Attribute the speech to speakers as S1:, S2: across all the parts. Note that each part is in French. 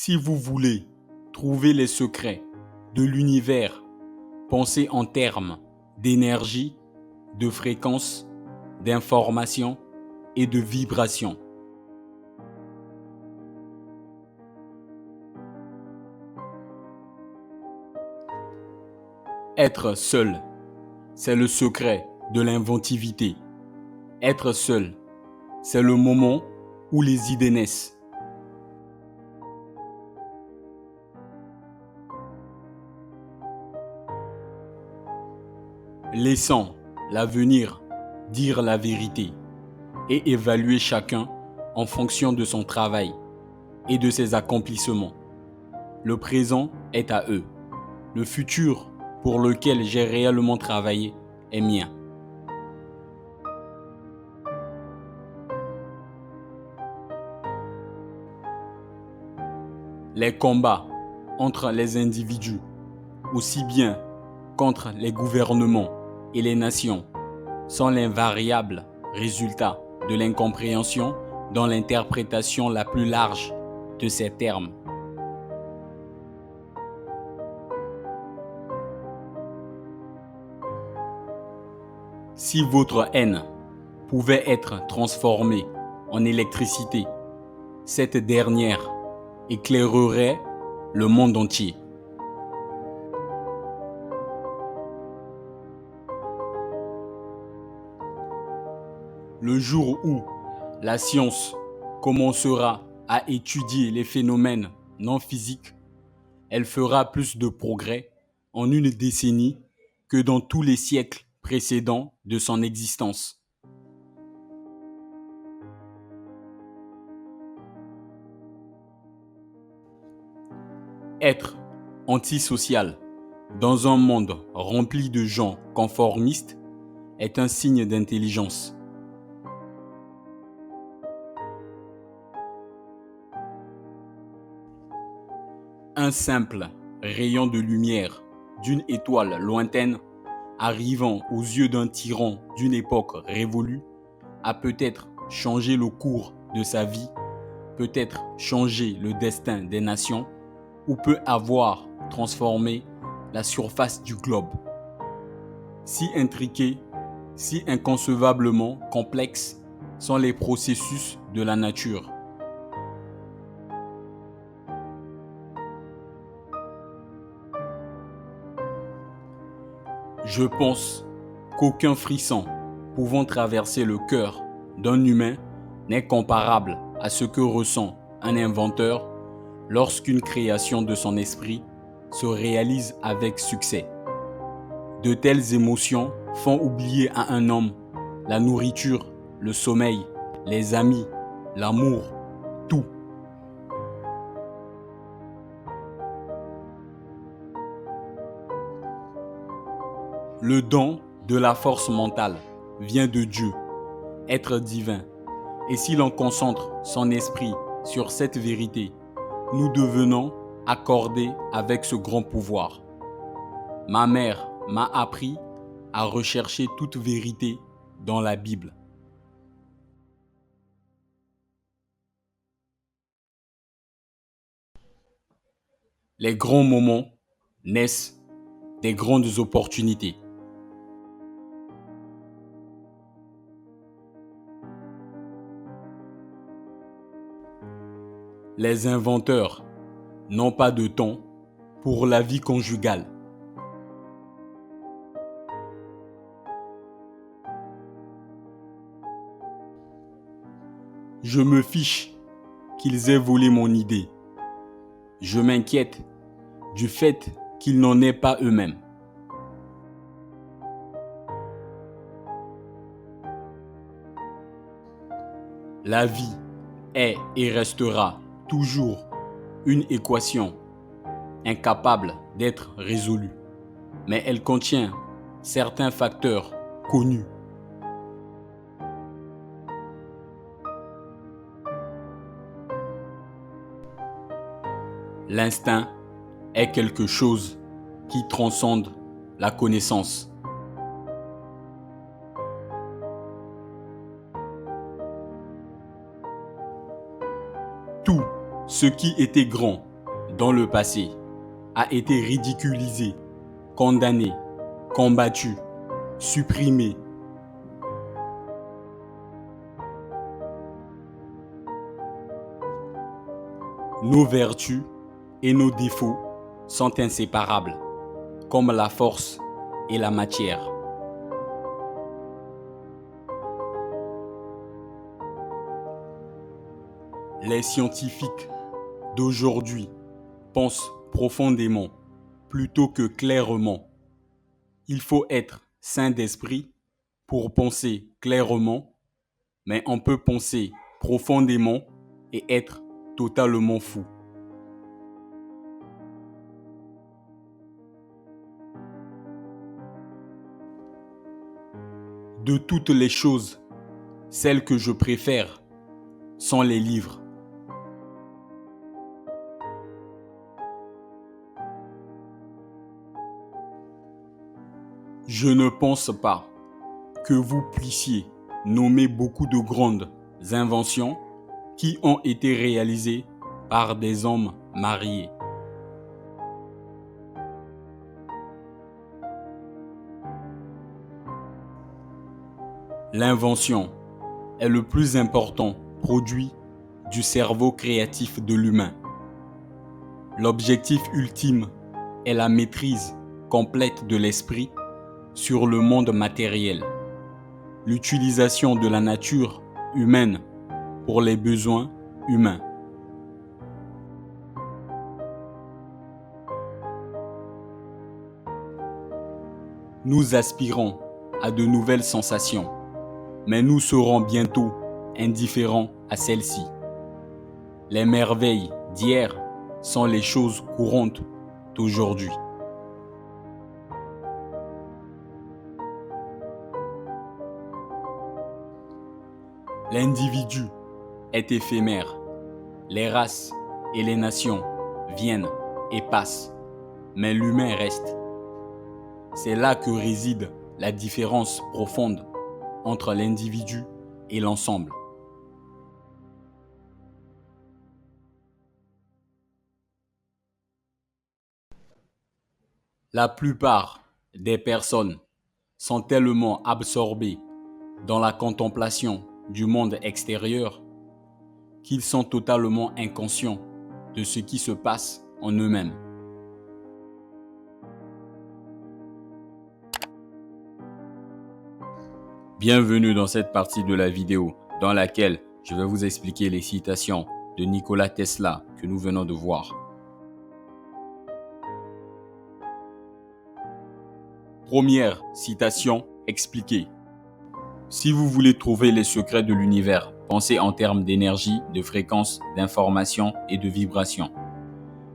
S1: Si vous voulez trouver les secrets de l'univers, pensez en termes d'énergie, de fréquence, d'information et de vibration. Être seul, c'est le secret de l'inventivité. Être seul, c'est le moment où les idées naissent. Laissons l'avenir dire la vérité et évaluer chacun en fonction de son travail et de ses accomplissements. Le présent est à eux. Le futur pour lequel j'ai réellement travaillé est mien. Les combats entre les individus, aussi bien contre les gouvernements et les nations, sont l'invariable résultat de l'incompréhension dans l'interprétation la plus large de ces termes. Si votre haine pouvait être transformée en électricité, cette dernière éclairerait le monde entier. Le jour où la science commencera à étudier les phénomènes non physiques, elle fera plus de progrès en une décennie que dans tous les siècles précédents de son existence. Être antisocial dans un monde rempli de gens conformistes est un signe d'intelligence. Un simple rayon de lumière d'une étoile lointaine arrivant aux yeux d'un tyran d'une époque révolue a peut-être changé le cours de sa vie, peut-être changé le destin des nations ou peut avoir transformé la surface du globe. Si intriqués, si inconcevablement complexes sont les processus de la nature. Je pense qu'aucun frisson pouvant traverser le cœur d'un humain n'est comparable à ce que ressent un inventeur lorsqu'une création de son esprit se réalise avec succès. De telles émotions font oublier à un homme la nourriture, le sommeil, les amis, l'amour, tout. Le don de la force mentale vient de Dieu, être divin. Et si l'on concentre son esprit sur cette vérité, nous devenons accordés avec ce grand pouvoir. Ma mère m'a appris à rechercher toute vérité dans la Bible. Les grands moments naissent des grandes opportunités. Les inventeurs n'ont pas de temps pour la vie conjugale. Je me fiche qu'ils aient volé mon idée. Je m'inquiète du fait qu'ils n'en aient pas eux-mêmes. La vie est et restera toujours une équation incapable d'être résolue, mais elle contient certains facteurs connus. L'instinct est quelque chose qui transcende la connaissance. Tout ce qui était grand dans le passé, a été ridiculisé, condamné, combattu, supprimé. Nos vertus et nos défauts sont inséparables, comme la force et la matière. Les scientifiques d'aujourd'hui pensent profondément plutôt que clairement. Il faut être sain d'esprit pour penser clairement, mais on peut penser profondément et être totalement fou. De toutes les choses, celles que je préfère sont les livres. Je ne pense pas que vous puissiez nommer beaucoup de grandes inventions qui ont été réalisées par des hommes mariés. L'invention est le plus important produit du cerveau créatif de l'humain. L'objectif ultime est la maîtrise complète de l'esprit sur le monde matériel, l'utilisation de la nature humaine pour les besoins humains. Nous aspirons à de nouvelles sensations, mais nous serons bientôt indifférents à celles-ci. Les merveilles d'hier sont les choses courantes d'aujourd'hui. L'individu est éphémère. Les races et les nations viennent et passent, mais l'humain reste. C'est là que réside la différence profonde entre l'individu et l'ensemble. La plupart des personnes sont tellement absorbées dans la contemplation du monde extérieur qu'ils sont totalement inconscients de ce qui se passe en eux-mêmes. Bienvenue dans cette partie de la vidéo dans laquelle je vais vous expliquer les citations de Nikola Tesla que nous venons de voir. Première citation expliquée. Si vous voulez trouver les secrets de l'univers, pensez en termes d'énergie, de fréquence, d'information et de vibration.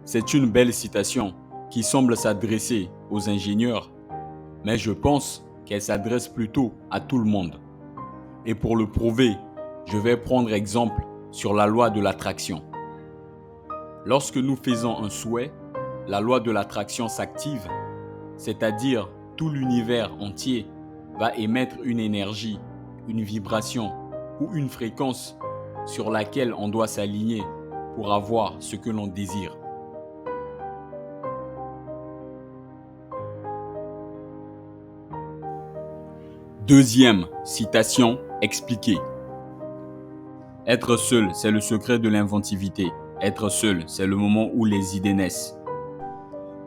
S1: C'est une belle citation qui semble s'adresser aux ingénieurs, mais je pense qu'elle s'adresse plutôt à tout le monde. Et pour le prouver, je vais prendre exemple sur la loi de l'attraction. Lorsque nous faisons un souhait, la loi de l'attraction s'active, c'est-à-dire tout l'univers entier va émettre une énergie, une vibration ou une fréquence sur laquelle on doit s'aligner pour avoir ce que l'on désire. Deuxième citation expliquée. Être seul, c'est le secret de l'inventivité. Être seul, c'est le moment où les idées naissent.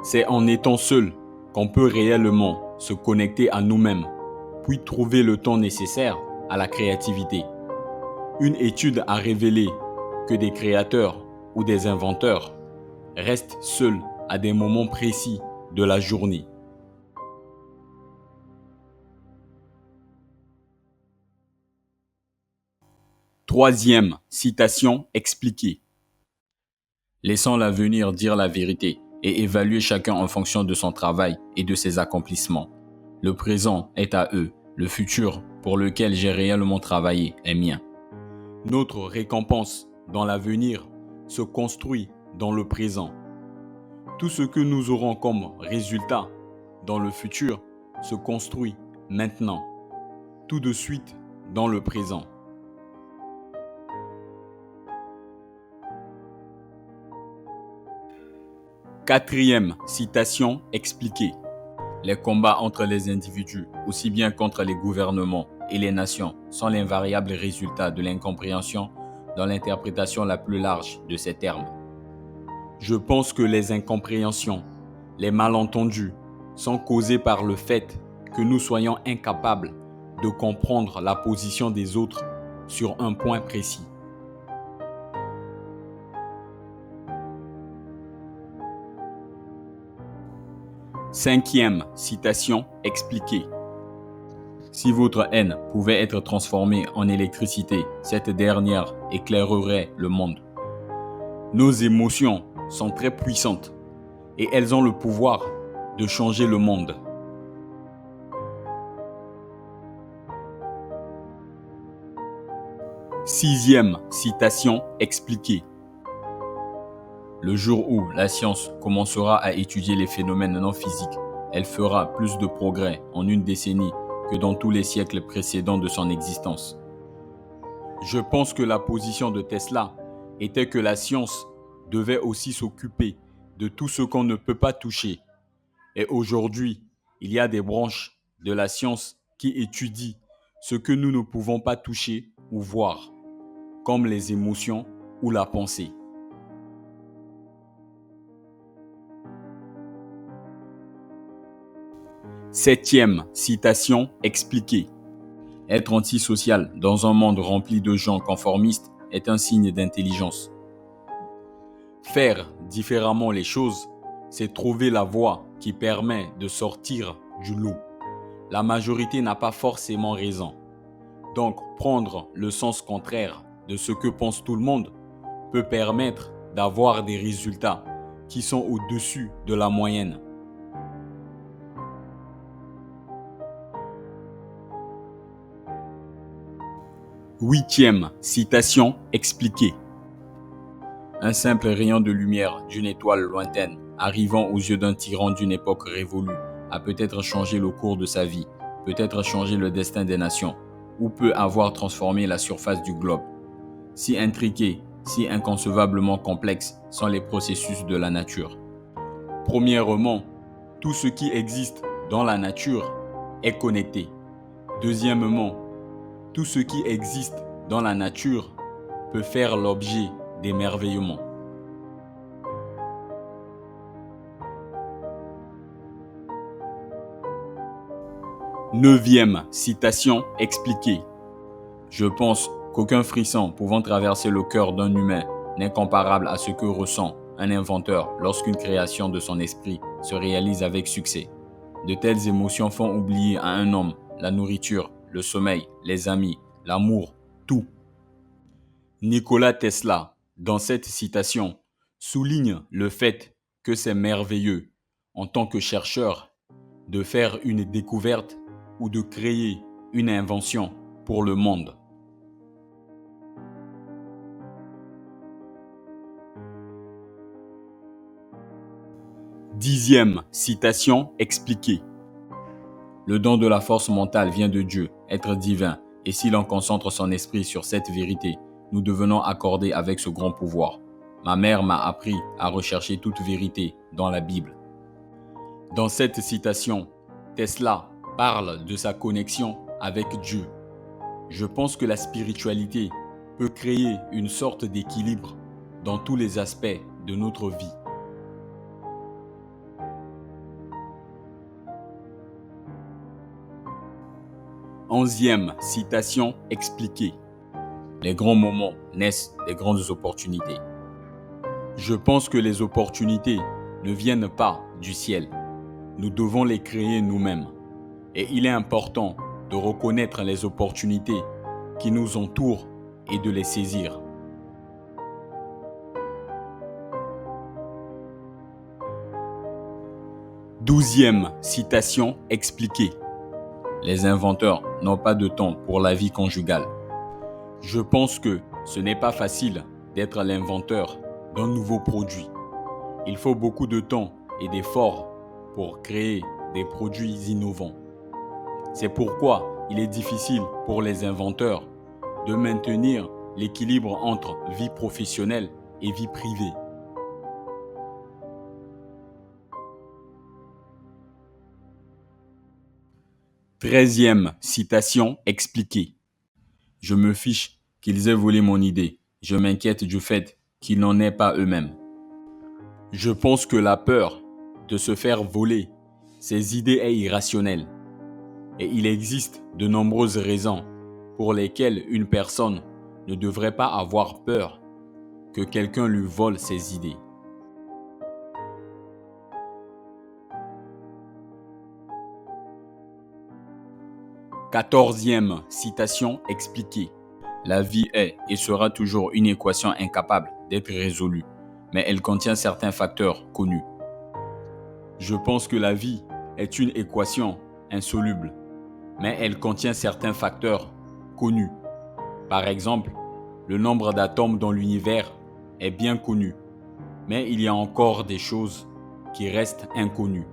S1: C'est en étant seul qu'on peut réellement se connecter à nous-mêmes, puis trouver le temps nécessaire à la créativité. Une étude a révélé que des créateurs ou des inventeurs restent seuls à des moments précis de la journée. Troisième citation expliquée. Laissons l'avenir dire la vérité et évaluer chacun en fonction de son travail et de ses accomplissements. Le présent est à eux, le futur pour lequel j'ai réellement travaillé est mien. Notre récompense dans l'avenir se construit dans le présent. Tout ce que nous aurons comme résultat dans le futur se construit maintenant, tout de suite dans le présent. Quatrième citation expliquée. Les combats entre les individus, aussi bien contre les gouvernements et les nations, sont l'invariable résultat de l'incompréhension dans l'interprétation la plus large de ces termes. Je pense que les incompréhensions, les malentendus, sont causés par le fait que nous soyons incapables de comprendre la position des autres sur un point précis. Cinquième citation expliquée. Si votre haine pouvait être transformée en électricité, cette dernière éclairerait le monde. Nos émotions sont très puissantes et elles ont le pouvoir de changer le monde. Sixième citation expliquée. Le jour où la science commencera à étudier les phénomènes non physiques, elle fera plus de progrès en une décennie que dans tous les siècles précédents de son existence. Je pense que la position de Tesla était que la science devait aussi s'occuper de tout ce qu'on ne peut pas toucher. Et aujourd'hui, il y a des branches de la science qui étudient ce que nous ne pouvons pas toucher ou voir, comme les émotions ou la pensée. Septième citation expliquée. Être antisocial dans un monde rempli de gens conformistes est un signe d'intelligence. Faire différemment les choses, c'est trouver la voie qui permet de sortir du lot. La majorité n'a pas forcément raison. Donc, prendre le sens contraire de ce que pense tout le monde peut permettre d'avoir des résultats qui sont au-dessus de la moyenne. Huitième citation expliquée. Un simple rayon de lumière d'une étoile lointaine, arrivant aux yeux d'un tyran d'une époque révolue, a peut-être changé le cours de sa vie, peut-être changé le destin des nations, ou peut avoir transformé la surface du globe. Si intriqués, si inconcevablement complexes sont les processus de la nature. Premièrement, tout ce qui existe dans la nature est connecté. Deuxièmement, tout ce qui existe dans la nature peut faire l'objet d'émerveillement. Neuvième citation expliquée. Je pense qu'aucun frisson pouvant traverser le cœur d'un humain n'est comparable à ce que ressent un inventeur lorsqu'une création de son esprit se réalise avec succès. De telles émotions font oublier à un homme la nourriture, le sommeil, les amis, l'amour, tout. Nikola Tesla, dans cette citation, souligne le fait que c'est merveilleux, en tant que chercheur, de faire une découverte ou de créer une invention pour le monde. Dixième citation expliquée. Le don de la force mentale vient de Dieu, être divin, et si l'on concentre son esprit sur cette vérité, nous devenons accordés avec ce grand pouvoir. Ma mère m'a appris à rechercher toute vérité dans la Bible. Dans cette citation, Tesla parle de sa connexion avec Dieu. Je pense que la spiritualité peut créer une sorte d'équilibre dans tous les aspects de notre vie. Onzième citation expliquée. Les grands moments naissent des grandes opportunités. Je pense que les opportunités ne viennent pas du ciel. Nous devons les créer nous-mêmes. Et il est important de reconnaître les opportunités qui nous entourent et de les saisir. Douzième citation expliquée. Les inventeurs n'ont pas de temps pour la vie conjugale. Je pense que ce n'est pas facile d'être l'inventeur d'un nouveau produit. Il faut beaucoup de temps et d'efforts pour créer des produits innovants. C'est pourquoi il est difficile pour les inventeurs de maintenir l'équilibre entre vie professionnelle et vie privée. 13e citation expliquée. Je me fiche qu'ils aient volé mon idée. Je m'inquiète du fait qu'ils n'en aient pas eux-mêmes. Je pense que la peur de se faire voler ses idées est irrationnelle. Et il existe de nombreuses raisons pour lesquelles une personne ne devrait pas avoir peur que quelqu'un lui vole ses idées. 14e citation expliquée. La vie est et sera toujours une équation incapable d'être résolue, mais elle contient certains facteurs connus. Je pense que la vie est une équation insoluble, mais elle contient certains facteurs connus. Par exemple, le nombre d'atomes dans l'univers est bien connu, mais il y a encore des choses qui restent inconnues.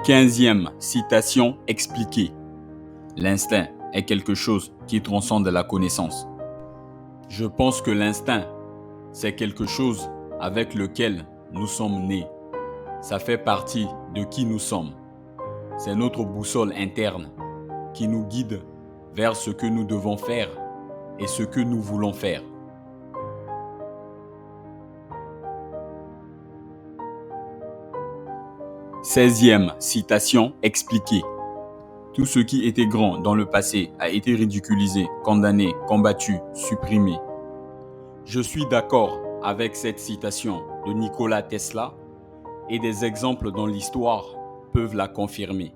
S1: 15e citation expliquée. L'instinct est quelque chose qui transcende la connaissance. Je pense que l'instinct, c'est quelque chose avec lequel nous sommes nés. Ça fait partie de qui nous sommes. C'est notre boussole interne qui nous guide vers ce que nous devons faire et ce que nous voulons faire. 16e citation expliquée. Tout ce qui était grand dans le passé a été ridiculisé, condamné, combattu, supprimé. Je suis d'accord avec cette citation de Nikola Tesla et des exemples dans l'histoire peuvent la confirmer.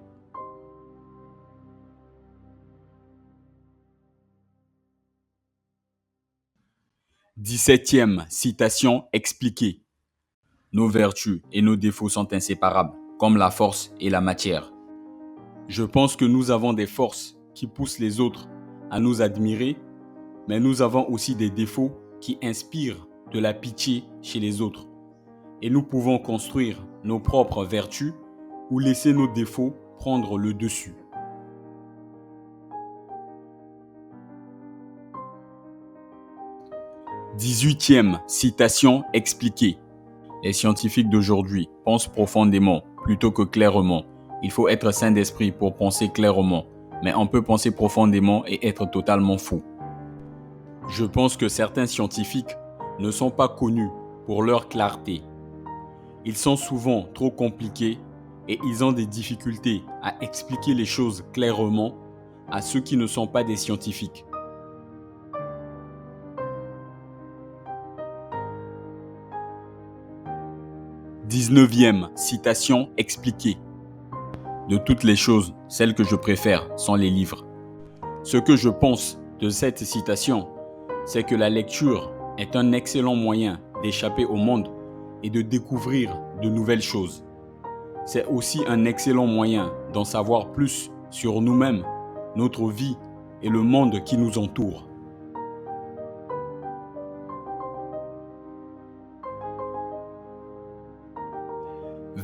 S1: 17e citation expliquée. Nos vertus et nos défauts sont inséparables, comme la force et la matière. Je pense que nous avons des forces qui poussent les autres à nous admirer, mais nous avons aussi des défauts qui inspirent de la pitié chez les autres. Et nous pouvons construire nos propres vertus ou laisser nos défauts prendre le dessus. 18e citation expliquée. Les scientifiques d'aujourd'hui pensent profondément plutôt que clairement. Il faut être sain d'esprit pour penser clairement, mais on peut penser profondément et être totalement fou. Je pense que certains scientifiques ne sont pas connus pour leur clarté. Ils sont souvent trop compliqués et ils ont des difficultés à expliquer les choses clairement à ceux qui ne sont pas des scientifiques. 19e citation expliquée. De toutes les choses, celles que je préfère sont les livres. Ce que je pense de cette citation, c'est que la lecture est un excellent moyen d'échapper au monde et de découvrir de nouvelles choses. C'est aussi un excellent moyen d'en savoir plus sur nous-mêmes, notre vie et le monde qui nous entoure.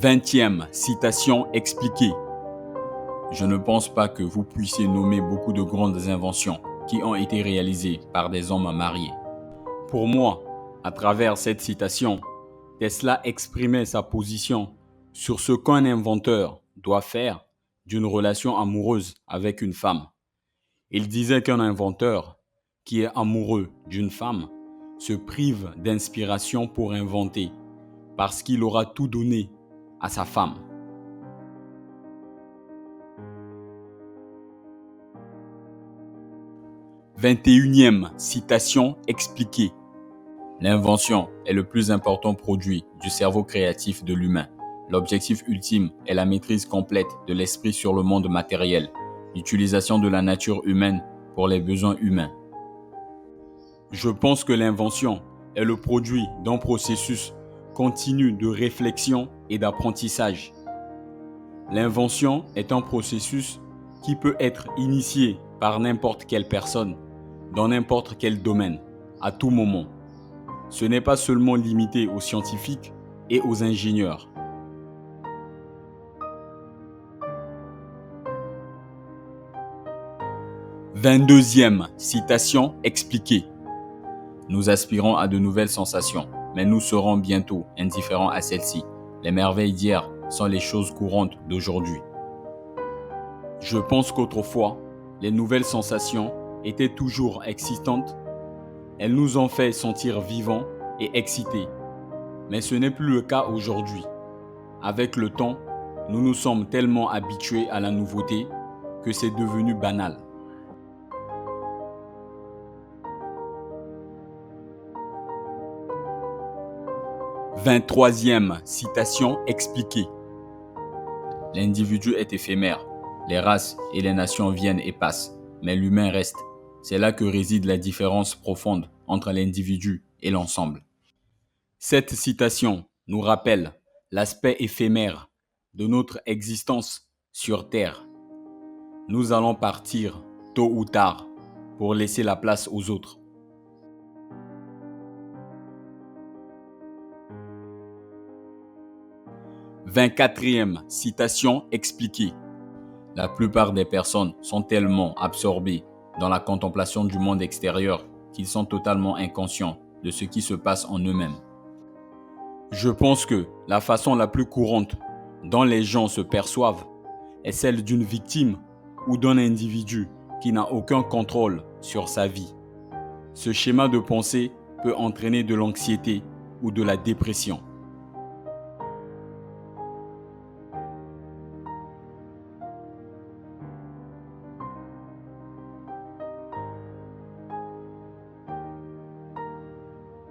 S1: 20e citation expliquée. Je ne pense pas que vous puissiez nommer beaucoup de grandes inventions qui ont été réalisées par des hommes mariés. Pour moi, à travers cette citation, Tesla exprimait sa position sur ce qu'un inventeur doit faire d'une relation amoureuse avec une femme. Il disait qu'un inventeur qui est amoureux d'une femme se prive d'inspiration pour inventer parce qu'il aura tout donné à sa femme. « 21e citation expliquée. L'invention est le plus important produit du cerveau créatif de l'humain. L'objectif ultime est la maîtrise complète de l'esprit sur le monde matériel, l'utilisation de la nature humaine pour les besoins humains. Je pense que l'invention est le produit d'un processus continu de réflexion et d'apprentissage. L'invention est un processus qui peut être initié par n'importe quelle personne, dans n'importe quel domaine, à tout moment. Ce n'est pas seulement limité aux scientifiques et aux ingénieurs. « 22e citation expliquée. Nous aspirons à de nouvelles sensations. mais nous serons bientôt indifférents à celles-ci. Les merveilles d'hier sont les choses courantes d'aujourd'hui. Je pense qu'autrefois, les nouvelles sensations étaient toujours excitantes. Elles nous ont fait sentir vivants et excités. Mais ce n'est plus le cas aujourd'hui. Avec le temps, nous nous sommes tellement habitués à la nouveauté que c'est devenu banal. 23e citation expliquée. L'individu est éphémère. Les races et les nations viennent et passent, mais l'humain reste. C'est là que réside la différence profonde entre l'individu et l'ensemble. Cette citation nous rappelle l'aspect éphémère de notre existence sur Terre. Nous allons partir tôt ou tard pour laisser la place aux autres. « 24e citation expliquée. La plupart des personnes sont tellement absorbées dans la contemplation du monde extérieur qu'ils sont totalement inconscients de ce qui se passe en eux-mêmes. Je pense que la façon la plus courante dont les gens se perçoivent est celle d'une victime ou d'un individu qui n'a aucun contrôle sur sa vie. Ce schéma de pensée peut entraîner de l'anxiété ou de la dépression.